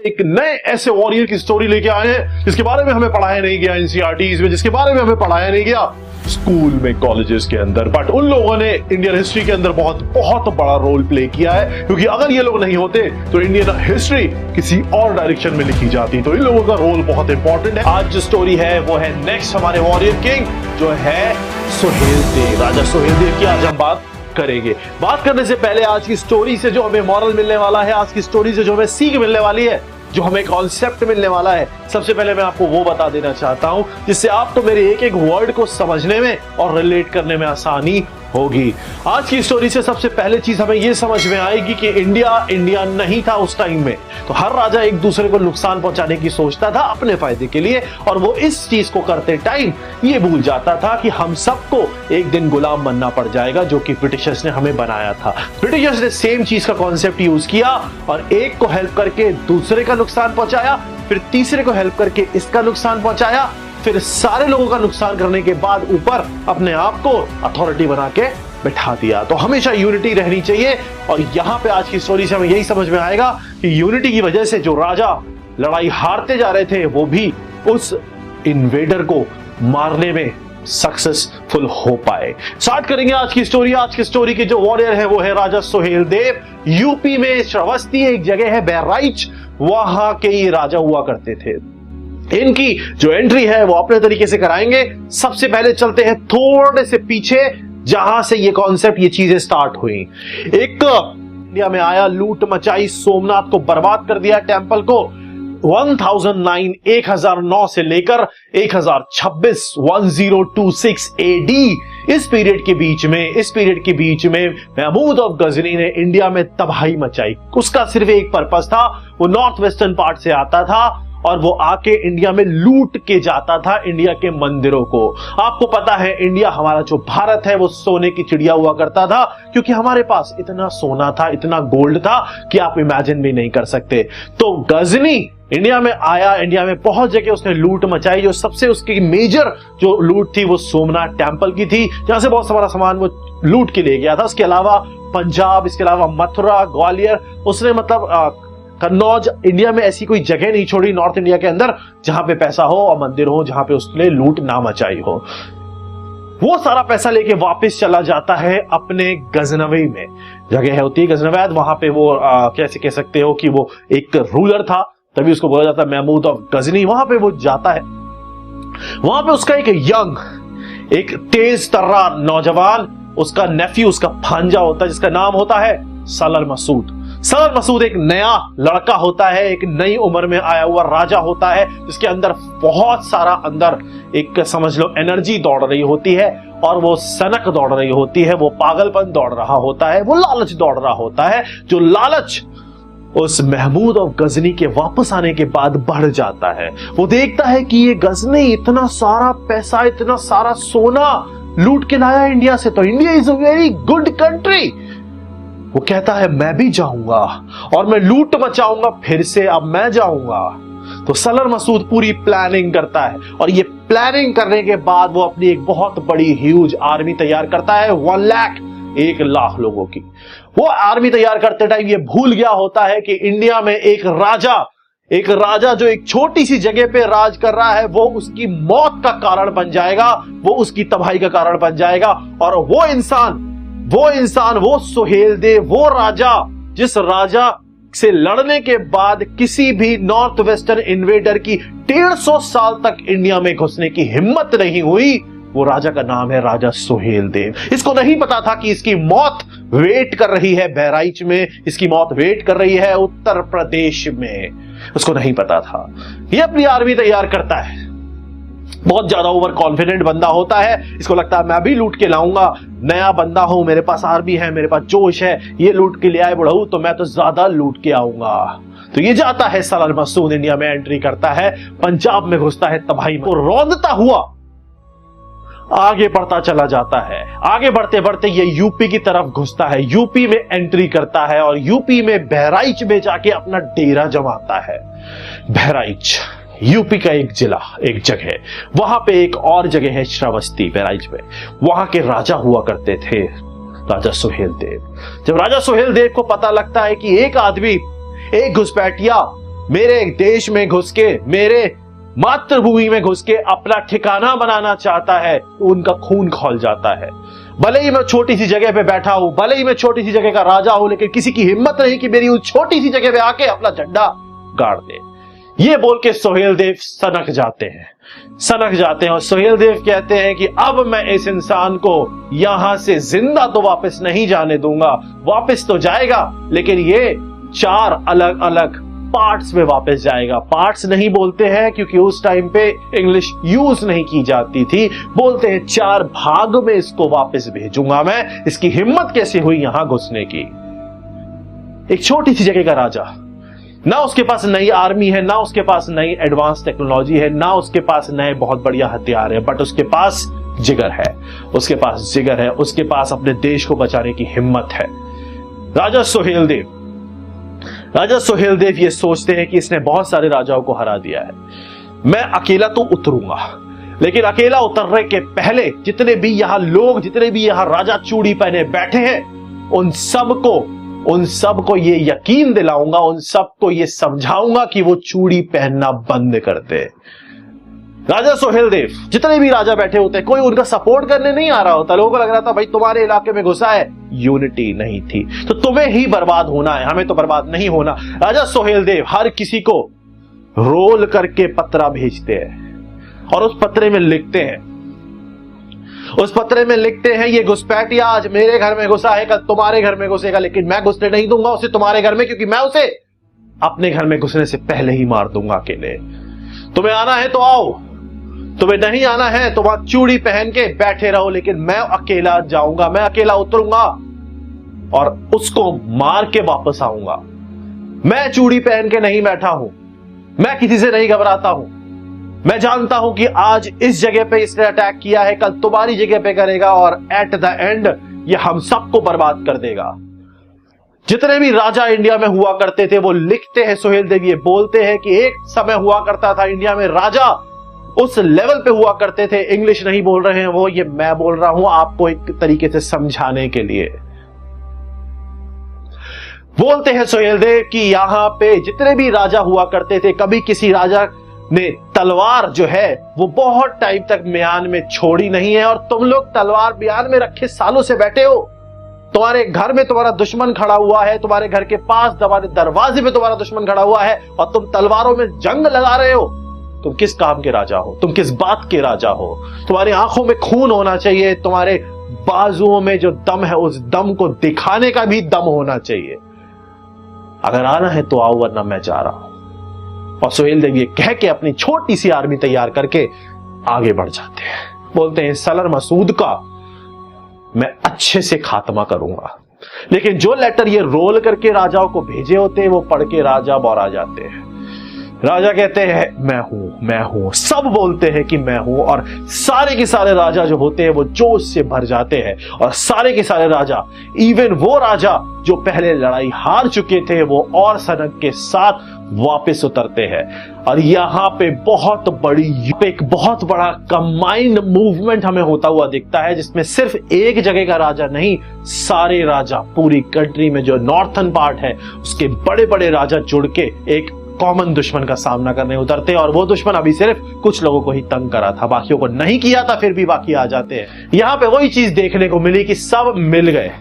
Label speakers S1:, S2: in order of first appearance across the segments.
S1: एक नए ऐसे वॉरियर की स्टोरी लेके आए हैं जिसके बारे में हमें पढ़ाया नहीं गया एनसीईआरटीज में, जिसके बारे में हमें पढ़ाया नहीं गया स्कूल में, कॉलेजेस के अंदर, बट उन लोगों ने इंडियन हिस्ट्री के अंदर बहुत बहुत बड़ा रोल प्ले किया है। क्योंकि अगर ये लोग नहीं होते तो इंडियन हिस्ट्री किसी और डायरेक्शन में लिखी जाती। तो इन लोगों का रोल बहुत इंपॉर्टेंट है। आज जो स्टोरी है वो है नेक्स्ट हमारे वॉरियर किंग जो है सुहेल देव, राजा सुहेल देव की आज हम बात करेंगे। बात करने से पहले आज की स्टोरी से जो हमें मॉरल मिलने वाला है, आज की स्टोरी से जो हमें सीख मिलने वाली है, जो हमें कॉन्सेप्ट मिलने वाला है, सबसे पहले मैं आपको वो बता देना चाहता हूं जिससे आपको मेरे एक एक वर्ड को समझने में और रिलेट करने में आसानी होगी। आज की स्टोरी से सबसे पहले चीज हमें यह समझ में आएगी कि इंडिया नहीं था उस टाइम में। तो हर राजा एक दूसरे को नुकसान पहुंचाने की सोचता था अपने फायदे के लिए, और वो इस चीज को करते टाइम ये भूल जाता था कि हम सबको एक दिन गुलाम बनना पड़ जाएगा, जो कि ब्रिटिशर्स ने हमें बनाया था। ब्रिटिशर्स ने सेम चीज का कॉन्सेप्ट यूज किया और एक को हेल्प करके दूसरे का नुकसान पहुंचाया, फिर तीसरे को हेल्प करके इसका नुकसान पहुंचाया, फिर सारे लोगों का नुकसान करने के बाद ऊपर अपने आप को अथॉरिटी बना के बैठा दिया। तो हमेशा यूनिटी रहनी चाहिए, और यहां पे आज की स्टोरी से हमें यही समझ में आएगा कि यूनिटी की वजह से जो राजा लड़ाई हारते जा रहे थे वो भी उस इन्वेडर को मारने में सक्सेसफुल हो पाए। स्टार्ट करेंगे आज की स्टोरी। आज की स्टोरी के जो वॉरियर है वो है राजा सुहेल देव। यूपी में श्रावस्ती एक जगह है बहराइच, वहां के ये राजा हुआ करते थे। इनकी जो एंट्री है वो अपने तरीके से कराएंगे। सबसे पहले चलते हैं थोड़े से पीछे, जहां से ये कॉन्सेप्ट, ये चीजें स्टार्ट हुई। एक इंडिया में आया, लूट मचाई, सोमनाथ को बर्बाद कर दिया, टेंपल को। 1009 से लेकर 1026 1026 एडी, इस पीरियड के बीच में महमूद ऑफ गजनी ने इंडिया में तबाही मचाई। उसका सिर्फ एक पर्पस था, वो नॉर्थ वेस्टर्न पार्ट से आता था और वो आके इंडिया में लूट के जाता था इंडिया के मंदिरों को। आपको पता है इंडिया, हमारा जो भारत है वो सोने की चिड़िया हुआ करता था, क्योंकि हमारे पास इतना सोना था, इतना गोल्ड था कि आप इमेजिन भी नहीं कर सकते। तो गजनी इंडिया में आया, इंडिया में पहुंच जाके उसने लूट मचाई। जो सबसे उसकी मेजर जो लूट थी वो सोमनाथ टेंपल की थी, जहां से बहुत सारा सामान वो लूट के ले गया था। इसके अलावा पंजाब, इसके अलावा मथुरा, ग्वालियर, उसने मतलब कन्नौज, इंडिया में ऐसी कोई जगह नहीं छोड़ी नॉर्थ इंडिया के अंदर जहां पे पैसा हो और मंदिर हो, जहां पे उसने लूट ना मचाई हो। वो सारा पैसा लेके वापस चला जाता है अपने गजनवी में, जगह होती है गजनवैद, वहां पे वो कैसे कह सकते हो कि वो एक रूलर था, तभी उसको बोला जाता है महमूद ऑफ गजनी। वहां पे वो जाता है, वहां पे उसका एक तेज तर्रा नौजवान, उसका नेफ्यू, उसका भांजा होता है, जिसका नाम होता है सलर मसूद। सलर मसूद एक नया लड़का होता है, एक नई उम्र में आया हुआ राजा होता है, जिसके अंदर बहुत सारा अंदर एक समझ लो एनर्जी दौड़ रही होती है, और वो सनक दौड़ रही होती है, वो पागलपन दौड़ रहा होता है, वो लालच दौड़ रहा होता है। जो लालच उस महमूद ऑफ गजनी के वापस आने के बाद बढ़ जाता है। वो देखता है कि ये गजनी इतना सारा पैसा, इतना सारा सोना लूट के लाया इंडिया से, तो India is a very good country. वो कहता है मैं भी जाऊंगा और मैं लूट मचाऊंगा फिर से, अब मैं जाऊंगा। तो सलर मसूद पूरी प्लानिंग करता है, और ये प्लानिंग करने के बाद वो अपनी एक बहुत बड़ी ह्यूज आर्मी तैयार करता है, 1 लाख लोगों की। वो आर्मी तैयार करते टाइम ये भूल गया होता है कि इंडिया में एक राजा जो एक छोटी सी जगह पे राज कर रहा है, वो उसकी मौत का कारण बन जाएगा, वो उसकी तबाही का कारण बन जाएगा। और वो इंसान, वो सुहेल देव, वो राजा, जिस राजा से लड़ने के बाद किसी भी नॉर्थ वेस्टर्न इन्वेडर की 150 साल तक इंडिया में घुसने की हिम्मत नहीं हुई, वो राजा का नाम है राजा सुहेल देव। इसको नहीं पता था कि इसकी मौत वेट कर रही है बहराइच में, इसकी मौत वेट कर रही है उत्तर प्रदेश में, उसको नहीं पता था। ये अपनी आर्मी तैयार करता है, बहुत ज्यादा ओवर कॉन्फिडेंट बंदा होता है, इसको लगता है मैं भी लूट के लाऊंगा, नया बंदा हूं, मेरे पास आर्मी है, मेरे पास जोश है, ये लूट के ले आए बुढ़ऊ, तो मैं तो ज्यादा लूट के आऊंगा। तो ये जाता है, सलर मसूद इंडिया में एंट्री करता है, पंजाब में घुसता है, तबाही में रौंदता हुआ आगे बढ़ता चला जाता है। आगे बढ़ते बढ़ते ये यूपी की तरफ घुसता है, यूपी में एंट्री करता है, और यूपी में बहराइच में जाके अपना डेरा जमाता है। बहराइच यूपी का एक जिला, एक जगह, वहां पे एक और जगह है श्रावस्ती बहराइच में, वहां के राजा हुआ करते थे राजा सुहेल देव। जब राजा सुहेल देव को पता लगता है कि एक आदमी, एक घुसपैठिया मेरे देश में घुस के, मेरे मातृभूमि में घुस के अपना ठिकाना बनाना चाहता है तो उनका खून खौल जाता है। भले ही मैं छोटी सी जगह पे बैठा हूं, भले ही मैं छोटी सी जगह का राजा हूं, लेकिन किसी की हिम्मत नहीं कि मेरी उस छोटी सी जगह पे आके अपना झंडा गाड़ दे। ये बोल के सुहेलदेव सनक जाते हैं और सुहेलदेव कहते हैं कि अब मैं इस इंसान को यहां से जिंदा तो वापस नहीं जाने दूंगा, वापस तो जाएगा लेकिन ये 4 अलग अलग पार्ट्स में वापस जाएगा। पार्ट्स नहीं बोलते हैं क्योंकि उस टाइम पे इंग्लिश यूज नहीं की जाती थी, बोलते हैं 4 भाग में इसको वापस भेजूंगा मैं। इसकी हिम्मत कैसे हुई यहां घुसने की? एक छोटी सी जगह का राजा, ना उसके पास नई आर्मी है, ना उसके पास नई एडवांस टेक्नोलॉजी है, ना उसके पास नए बहुत बढ़िया हथियार है, बट उसके पास जिगर है, उसके पास जिगर है, उसके पास अपने देश को बचाने की हिम्मत है। राजा सुहेलदेव ये सोचते हैं कि इसने बहुत सारे राजाओं को हरा दिया है, मैं अकेला तो उतरूंगा, लेकिन अकेला उतरने के पहले जितने भी यहां लोग, जितने भी यहां राजा चूड़ी पहने बैठे हैं, उन सबको ये यकीन दिलाऊंगा, उन सबको ये समझाऊंगा कि वो चूड़ी पहनना बंद कर दे। राजा सुहेलदेव, जितने भी राजा बैठे होते हैं, कोई उनका सपोर्ट करने नहीं आ रहा होता। लोगों को लग रहा था भाई तुम्हारे इलाके में घुसा है, यूनिटी नहीं थी तो तुम्हें ही बर्बाद होना है, हमें तो बर्बाद नहीं होना। राजा सुहेलदेव हर किसी को रोल करके पत्रा भेजते हैं और उस पत्रे में लिखते हैं ये घुसपैठिया आज मेरे घर में घुसा है, कल तुम्हारे घर में घुसेगा, लेकिन मैं घुसने नहीं दूंगा उसे तुम्हारे घर में, क्योंकि मैं उसे अपने घर में घुसने से पहले ही मार दूंगा अकेले। तुम्हें आना है तो आओ, तुम्हें नहीं आना है तो वहां चूड़ी पहन के बैठे रहो, लेकिन मैं अकेला जाऊंगा, मैं अकेला उतरूंगा और उसको मार के वापस आऊंगा। मैं चूड़ी पहन के नहीं बैठा हूं, मैं किसी से नहीं घबराता हूं। मैं जानता हूं कि आज इस जगह पे इसने अटैक किया है, कल तुम्हारी जगह पे करेगा और एट द एंड ये हम सबको बर्बाद कर देगा। जितने भी राजा इंडिया में हुआ करते थे वो लिखते हैं, सुहेलदेव ये बोलते हैं कि एक समय हुआ करता था इंडिया में राजा उस लेवल पे हुआ करते थे। इंग्लिश नहीं बोल रहे हैं वो, ये मैं बोल रहा हूं आपको एक तरीके से समझाने के लिए। बोलते हैं सुहेलदेव कि यहां पे जितने भी राजा हुआ करते थे, कभी किसी राजा ने तलवार जो है वो बहुत टाइम तक म्यान में छोड़ी नहीं है, और तुम लोग तलवार म्यान में रखे सालों से बैठे हो। तुम्हारे घर में तुम्हारा दुश्मन खड़ा हुआ है, तुम्हारे घर के पास तुम्हारे दरवाजे पे तुम्हारा दुश्मन खड़ा हुआ है और तुम तलवारों में जंग लगा रहे हो। तुम किस काम के राजा हो? तुम किस बात के राजा हो? तुम्हारी आंखों में खून होना चाहिए, तुम्हारे बाजुओं में जो दम है उस दम को दिखाने का भी दम होना चाहिए। अगर आना है तो आओ, वरना मैं जा रहा हूं। और सुहेलदेव ये कह के अपनी छोटी सी आर्मी तैयार करके आगे बढ़ जाते हैं। बोलते हैं सलर मसूद का मैं अच्छे से खात्मा करूंगा। लेकिन जो लेटर ये रोल करके राजाओं को भेजे होते हैं वो पढ़ के राजा बौरा जाते हैं। राजा कहते हैं मैं हूं, सब बोलते हैं कि मैं हूं, और सारे के सारे राजा जो होते हैं वो जोश से भर जाते हैं, और सारे के सारे राजा, इवन वो राजा जो पहले लड़ाई हार चुके थे, वो और सनक के साथ वापस उतरते हैं। और यहां पे एक बहुत बड़ा कंबाइंड मूवमेंट हमें होता हुआ दिखता है, जिसमें सिर्फ एक जगह का राजा नहीं, सारे राजा पूरी कंट्री में जो नॉर्थन पार्ट है उसके बड़े बड़े राजा जुड़ के एक कॉमन दुश्मन का सामना करने उतरते हैं। और वो दुश्मन अभी सिर्फ कुछ लोगों को ही तंग करा था, बाकियों को नहीं किया था, फिर भी बाकी आ जाते हैं। यहां पे वही चीज देखने को मिली कि सब मिल गए।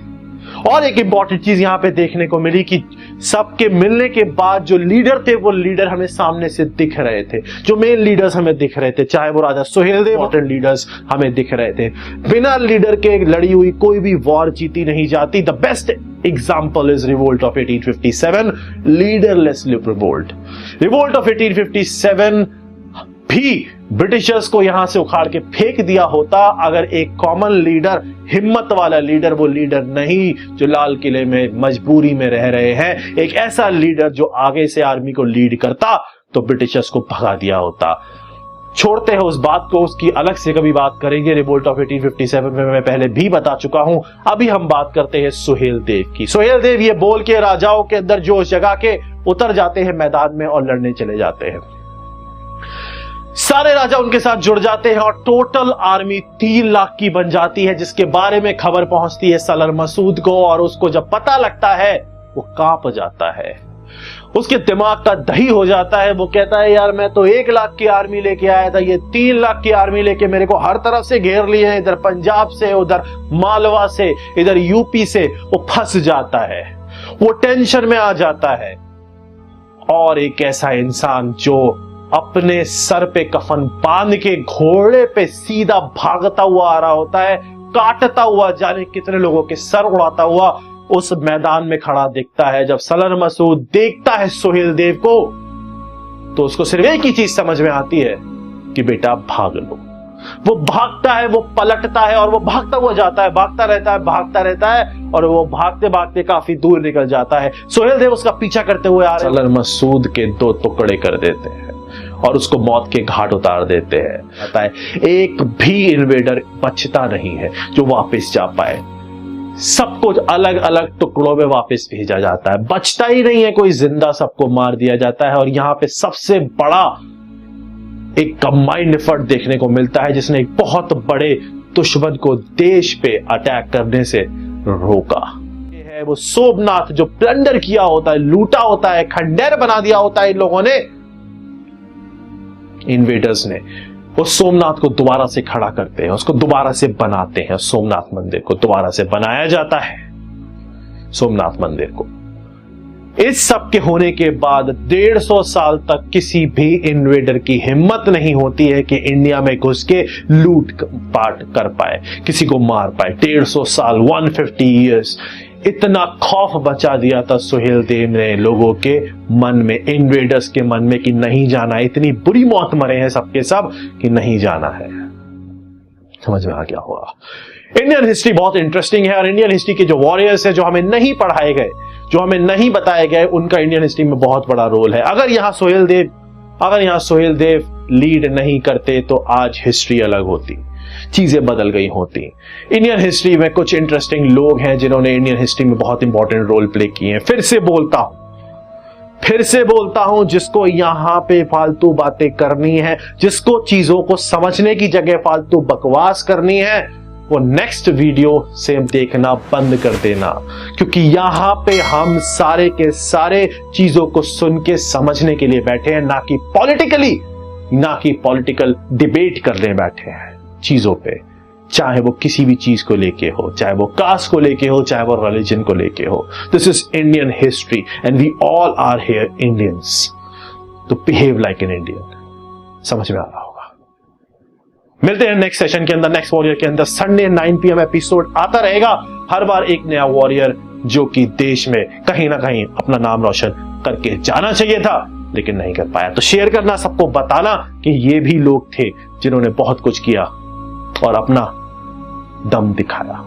S1: और एक इंपॉर्टेंट चीज यहां पे देखने को मिली कि सबके मिलने के बाद जो लीडर थे वो लीडर हमें सामने से दिख रहे थे, जो मेन लीडर्स हमें दिख रहे थे, चाहे वो राजा सुहेलदेव, इंपॉर्टेंट लीडर्स हमें दिख रहे थे। बिना लीडर के लड़ी हुई कोई भी वॉर जीती नहीं जाती। The best example is revolt of 1857, leaderless revolt. Revolt of 1857 भी ब्रिटिशर्स को यहां से उखाड़ के फेंक दिया होता अगर एक कॉमन लीडर, हिम्मत वाला लीडर, वो लीडर नहीं जो लाल किले में मजबूरी में रह रहे हैं, एक ऐसा लीडर जो आगे से आर्मी को लीड करता तो ब्रिटिशर्स को भगा दिया होता। छोड़ते हैं उस बात को, उसकी अलग से कभी बात करेंगे। रिवोल्ट ऑफ 1857 में मैं पहले भी बता चुका हूं। अभी हम बात करते हैं सुहेलदेव की। सुहेलदेव ये बोल के राजाओं के अंदर जोश जगा के उतर जाते हैं मैदान में और लड़ने चले जाते हैं। सारे राजा उनके साथ जुड़ जाते हैं और टोटल आर्मी 3 लाख की बन जाती है, जिसके बारे में खबर पहुंचती है सलर मसूद को, और उसको जब पता लगता है वो कांप जाता है। उसके दिमाग का दही हो जाता है। वो कहता है यार मैं तो 1 लाख की आर्मी लेके आया था, ये 3 लाख की आर्मी लेके मेरे को हर तरफ से घेर लिए हैं, इधर पंजाब से, उधर मालवा से, इधर यूपी से। वो फंस जाता है, वो टेंशन में आ जाता है। और एक ऐसा इंसान जो अपने सर पे कफन बांध के घोड़े पे सीधा भागता हुआ आ रहा होता है, काटता हुआ जाने कितने लोगों के सर उड़ाता हुआ उस मैदान में खड़ा दिखता है। जब सलर मसूद देखता है सोहेल देव को तो उसको सिर्फ एक ही चीज समझ में आती है कि बेटा भाग लो। वो भागता है, वो पलटता है और वो भागता हुआ जाता है, भागता रहता है और वो भागते भागते काफी दूर निकल जाता है। सोहेल देव उसका पीछा करते हुए आ रहे हैं। सलर मसूद के 2 टुकड़े कर देते हैं और उसको मौत के घाट उतार देते हैं। पता है एक भी इन्वेडर बचता नहीं है जो वापस जा पाए। सब कुछ अलग अलग टुकड़ों में वापस भेजा जाता है, बचता ही नहीं है कोई जिंदा, सबको मार दिया जाता है। और यहां पे सबसे बड़ा एक कंबाइंड एफर्ट देखने को मिलता है जिसने एक बहुत बड़े दुश्मन को देश पे अटैक करने से रोका। ये है वो सोमनाथ जो प्लंडर किया होता है, लूटा होता है, खंडर बना दिया होता है इन लोगों ने, इन्वेडर्स ने। उस सोमनाथ को दोबारा से खड़ा करते हैं, उसको दोबारा से बनाते हैं। सोमनाथ मंदिर को दोबारा से बनाया जाता है, सोमनाथ मंदिर को। इस सब के होने के बाद 150 साल तक किसी भी इन्वेडर की हिम्मत नहीं होती है कि इंडिया में घुस के लूट पाट कर पाए, किसी को मार पाए। 150 साल, 150 ईयर्स, इतना खौफ बचा दिया था सोहेल देव ने लोगों के मन में, इन्वेडर्स के मन में कि नहीं जाना। इतनी बुरी मौत मरे हैं सबके सब कि नहीं जाना है। समझ में आ गया होगा। इंडियन हिस्ट्री बहुत इंटरेस्टिंग है और इंडियन हिस्ट्री के जो वॉरियर्स हैं, जो हमें नहीं पढ़ाए गए, जो हमें नहीं बताए गए, उनका इंडियन हिस्ट्री में बहुत बड़ा रोल है। अगर यहां सोहेल देव लीड नहीं करते तो आज हिस्ट्री अलग होती, चीजें बदल गई होती। इंडियन हिस्ट्री में कुछ इंटरेस्टिंग लोग हैं जिन्होंने इंडियन हिस्ट्री में बहुत इंपॉर्टेंट रोल प्ले किए हैं। फिर से बोलता हूं, जिसको यहां पे फालतू बातें करनी है, जिसको चीजों को समझने की जगह फालतू बकवास करनी है, वो नेक्स्ट वीडियो से देखना बंद कर देना, क्योंकि यहां पे हम सारे के सारे चीजों को सुन के समझने के लिए बैठे हैं, ना कि पॉलिटिकल डिबेट करने बैठे हैं चीजों पे। चाहे वो किसी भी चीज को लेके हो, चाहे वो कास्ट को लेके हो, चाहे वो रिलीजन को लेके हो। This is Indian history and we all are here Indians, तो बिहेव लाइक एन इंडियन। समझ में आ रहा होगा। मिलते हैं नेक्स्ट सेशन के अंदर, नेक्स्ट वॉरियर के अंदर। संडे 9 PM एपिसोड आता रहेगा, हर बार एक नया वॉरियर जो कि देश में कहीं ना कहीं अपना नाम रोशन करके जाना चाहिए था लेकिन नहीं कर पाया। तो शेयर करना, सबको बताना कि ये भी लोग थे जिन्होंने बहुत कुछ किया और अपना दम दिखाया।